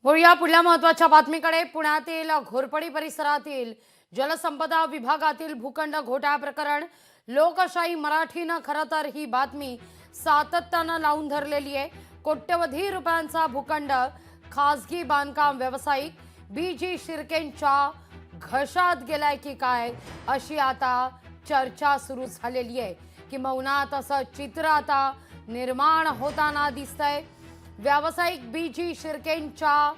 वळूया पुढल्या महत्त्वाच्या बातमीकडे। पुण्यातील घोरपडी परिसरातील जलसंपदा विभागातील भूखंड घोटाळा प्रकरण। लोकशाही मराठीनं खरं तर ही बातमी सातत्यानं लावून धरलेली आहे। कोट्यवधी रुपयांचा भूखंड खासगी बांधकाम व्यावसायिक BG शिर्केंच्या घशात गेलाय की काय, अशी आता चर्चा सुरू झालेली आहे। किंबहुना तसं चित्र आता निर्माण होताना दिसतंय। व्यावसायिक BG शिर्केंच्या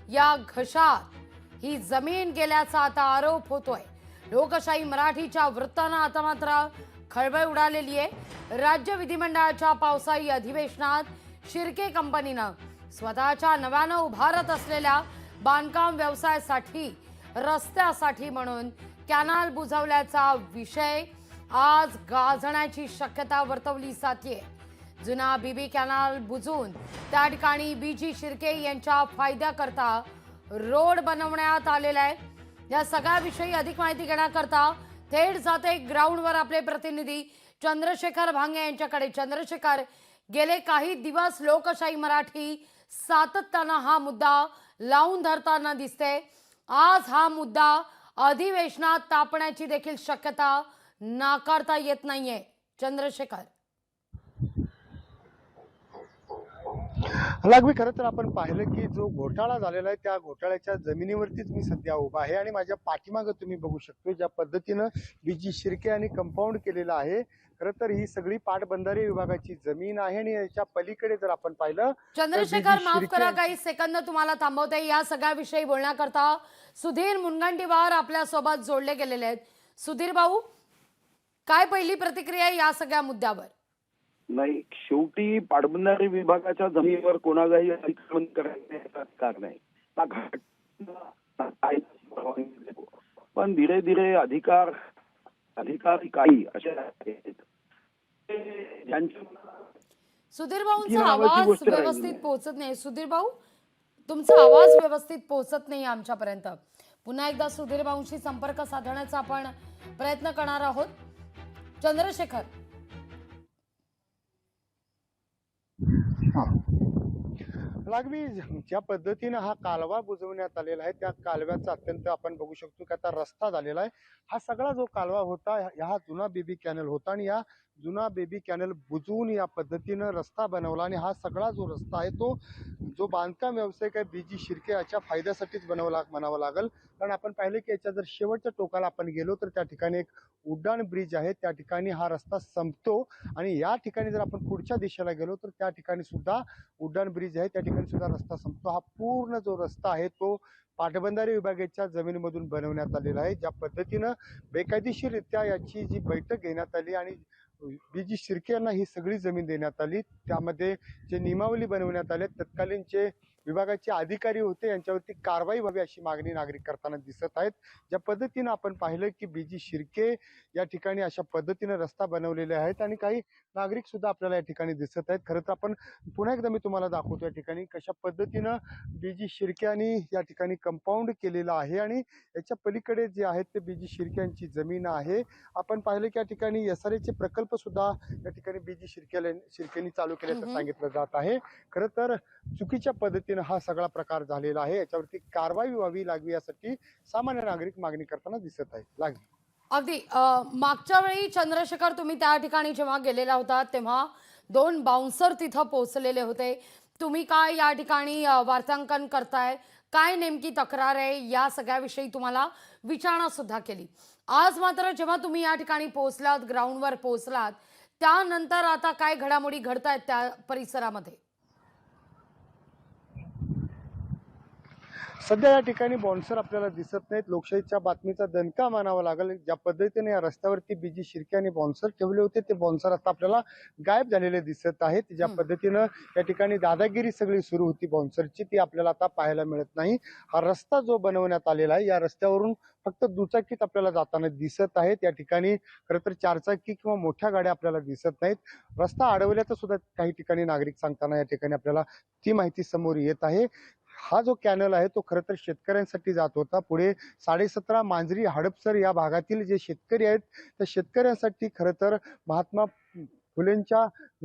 या घशात ही जमीन गेल्याचा आता आरोप होतोय। लोकशाही मराठीच्या वृत्तानं आता मात्र खळबळ उडालेली आहे। राज्य विधिमंडळाच्या पावसाळी अधिवेशनात शिर्के कंपनीनं स्वतःच्या नव्यानं उभारत असलेल्या बांधकाम व्यवसायासाठी रस्त्यासाठी म्हणून कॅनाल बुजवल्याचा विषय आज गाजण्याची शक्यता वर्तवली जाते। जुना बीबी कॅनाल बुजून त्या ठिकाणी BG शिर्के यांच्या फायद्याकरता रोड बनवण्यात आलेला आहे। या सगळ्याविषयी अधिक माहिती घेण्याकरता थेट जाते ग्राउंडवर आपले प्रतिनिधी चंद्रशेखर भांगे यांच्याकडे। चंद्रशेखर, गेले काही दिवस लोकशाही मराठी सातत्यानं हा मुद्दा लावून धरताना दिसते। आज हा मुद्दा अधिवेशनात तापण्याची देखील शक्यता नाकारता येत नाहीये। चंद्रशेखर, लागवी खरं तर आपण पाहिलं की जो घोटाळा झालेला आहे त्या घोटाळ्याच्या जमिनीवरतीच मी सध्या उभा आहे आणि माझ्या पाठीमागे तुम्ही बघू शकतो ज्या पद्धतीनं BG शिर्के यांनी कंपाऊंड केलेलं आहे। खरं तर ही सगळी पाटबंधारे विभागाची जमीन आहे आणि याच्या पलीकडे जर आपण पाहिलं चंद्रशेखर, माफ करा काही सेकंद तुम्हाला थांबवते। या सगळ्याविषयी बोलण्याकरता सुधीर मुनगंटीवार आपल्या सोबत जोडले गेलेले आहेत। सुधीर भाऊ, काय पहिली प्रतिक्रिया या सगळ्या मुद्द्यावर? नाही, शेवटी पाटबंधारे विभागाच्या जमिनीवर कोणालाही अतिक्रमण करण्याचा अधिकार नाही। पण धीरे धीरे अधिकारी काही असे आहेत ज्यांच्या सुधीर भाऊंचा आवाज व्यवस्थित पोहोचत नाही। सुधीर भाऊ, तुमचा आवाज व्यवस्थित पोहोचत नाही आमच्यापर्यंत। पुन्हा एकदा सुधीर भाऊंशी संपर्क साधण्याचा आपण प्रयत्न करणार आहोत। चंद्रशेखर, लागवी ज्या पद्धतीनं हा कालवा बुजवण्यात आलेला आहे त्या कालव्याचा अत्यंत आपण बघू शकतो की आता रस्ता झालेला आहे। हा सगळा जो कालवा होता हा जुना बेबी कॅनल होता आणि या जुना बेबी कॅनल बुजवून या पद्धतीनं रस्ता बनवला आणि हा सगळा जो रस्ता आहे तो जो बांधकाम व्यावसायिक आहे BG शिर्के याच्या फायद्यासाठीच बनवला म्हणावं लागेल। कारण आपण पाहिलं की याच्या जर शेवटच्या टोकाला आपण गेलो तर त्या ठिकाणी एक उड्डाण ब्रिज आहे, त्या ठिकाणी हा रस्ता संपतो आणि या ठिकाणी जर आपण पुढच्या दिशेला गेलो तर त्या ठिकाणी सुद्धा उड्डाण ब्रिज आहे, त्या ठिकाणी सुद्धा रस्ता संपतो। हा पूर्ण जो रस्ता आहे तो पाटबंधारे विभागाच्या जमिनीमधून बनवण्यात आलेला आहे। ज्या पद्धतीनं बेकायदेशीररित्या याची जी बैठक घेण्यात आली आणि BG शिर्के यांना ही सगळी जमीन देण्यात आली, त्यामध्ये जे नियमावली बनवण्यात आले तत्कालीन जे विभागाचे अधिकारी होते यांच्यावरती कारवाई व्हावी अशी मागणी नागरिक करताना दिसत आहेत। ज्या पद्धतीनं आपण पाहिलं की BG शिर्के या ठिकाणी अशा पद्धतीनं रस्ता बनवलेले आहेत आणि काही नागरिक सुद्धा आपल्याला या ठिकाणी दिसत आहेत। खरं तर आपण पुन्हा एकदा मी तुम्हाला दाखवतो या ठिकाणी कशा पद्धतीनं BG शिर्के यांनी या ठिकाणी कंपाऊंड केलेलं आहे आणि याच्या पलीकडे जे आहेत ते BG शिर्के यांची जमीन आहे। आपण पाहिलं की या ठिकाणी SRA चे प्रकल्प सुद्धा या ठिकाणी BG शिर्केंनी चालू केल्याचं सांगितलं जात आहे। खरं तर चुकीच्या पद्धतीनं हा सगळा प्रकार झालेला आहे, याच्यावरती कारवाई व्हावी लागवी यासाठी सामान्य नागरिक मागणी करताना दिसत आहेत। लागवी अगदी मागच्या वेळी चंद्रशेखर, तुम्ही त्या ठिकाणी जेव्हा गेलेला होता तेव्हा 2 बाउन्सर तिथं पोहोचलेले होते। तुम्ही काय या ठिकाणी वार्तांकन करताय, काय नेमकी तक्रार आहे, या सगळ्याविषयी तुम्हाला विचारणा सुद्धा केली। आज मात्र जेव्हा तुम्ही या ठिकाणी पोहोचलात, ग्राउंडवर पोहोचलात, त्यानंतर आता काय घडामोडी घडतायत त्या परिसरामध्ये? सध्या या ठिकाणी बॉन्सर आपल्याला दिसत नाहीत। लोकशाहीच्या बातमीचा दणका मानावा लागेल। ज्या पद्धतीने या रस्त्यावरती BG शिर्के यांनी बॉन्सर ठेवले होते ते बॉन्सर आता आपल्याला गायब झालेले दिसत आहेत। ज्या पद्धतीनं या ठिकाणी दादागिरी सगळी सुरू होती बॉन्सरची ती आपल्याला आता पाहायला मिळत नाही। हा रस्ता जो बनवण्यात आलेला आहे या रस्त्यावरून फक्त दुचाकीच आपल्याला जाताना दिसत आहेत। या ठिकाणी खरं तर चारचाकी किंवा मोठ्या गाड्या आपल्याला दिसत नाहीत। रस्ता अडवल्याचं सुद्धा काही ठिकाणी नागरिक सांगताना या ठिकाणी आपल्याला ती माहिती समोर येत आहे। हा जो कॅनल आहे तो खरं तर शेतकऱ्यांसाठी जात होता। पुढे 17.5 मांजरी हडपसर या भागातील जे शेतकरी आहेत त्या शेतकऱ्यांसाठी खरं तर महात्मा फुलेंच्या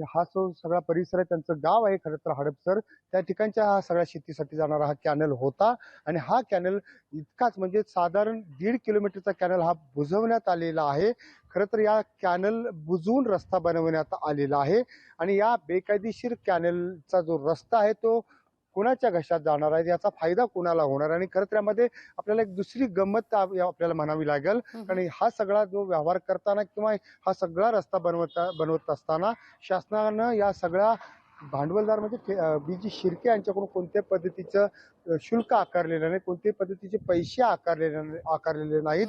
हा जो सगळा परिसर आहे त्यांचं गाव आहे खरं तर हडपसर, त्या ठिकाणच्या हा सगळ्या शेतीसाठी जाणारा हा कॅनल होता आणि हा कॅनल इतकाच म्हणजे साधारण 1.5 किलोमीटरचा कॅनल हा बुजवण्यात आलेला आहे. खरं तर या कॅनल बुजवून रस्ता बनवण्यात आलेला आहे आणि या बेकायदेशीर कॅनलचा जो रस्ता आहे तो कुणाच्या घशात जाणार आहे, याचा फायदा कुणाला होणार आणि खरं तर यामध्ये आपल्याला एक दुसरी गंमत आपल्याला म्हणावी लागेल. कारण हा सगळा जो व्यवहार करताना किंवा हा सगळा रस्ता बनवत असताना शासनानं या सगळ्या भांडवलदार म्हणजे BG शिर्के यांच्याकडून कोणत्या पद्धतीचं शुल्क आकारलेलं नाही, कोणत्याही पद्धतीचे पैसे आकारलेले नाहीत.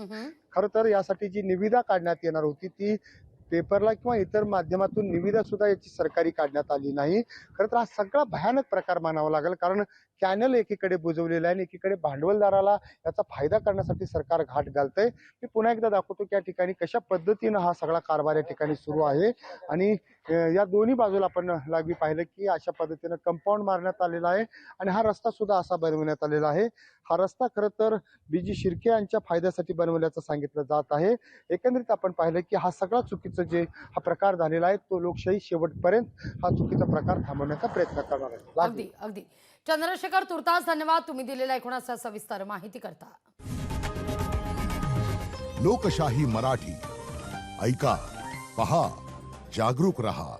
खरं तर यासाठी जी निविदा काढण्यात येणार होती ती पेपरला किंवा इतर माध्यमातून निविदा सुद्धा याची सरकारी काढण्यात आली नाही. खरं तर हा सगळा भयानक प्रकार मानावा लागेल, कारण कॅनल एकीकडे बुजवलेला आहे आणि एकीकडे भांडवलदाराला याचा फायदा करण्यासाठी सरकार घाट घालतंय. मी पुन्हा एकदा दाखवतो की या ठिकाणी कशा पद्धतीनं हा सगळा कारभार या ठिकाणी सुरू आहे आणि या दोन्ही बाजूला आपण लागवी पाहिलं की अशा पद्धतीनं कंपाऊंड मारण्यात आलेला आहे आणि हा रस्ता सुद्धा असा बनवण्यात आलेला आहे. हा रस्ता खरं तर BG शिर्के यांच्या फायद्यासाठी बनवल्याचं सांगितलं जात आहे. एकंदरीत आपण पाहिलं की हा सगळा चुकीचं जे हा प्रकार झालेला आहे तो लोकशाही शेवटपर्यंत हा चुकीचा प्रकार थांबवण्याचा प्रयत्न करणार आहे. अगदी अगदी चंद्रशेखर तुर्तास धन्यवाद तुम्ही दिलेल्या एकूणच सविस्तर माहिती करता. लोकशाही मराठी ऐका, पहा, जागरूक रहा.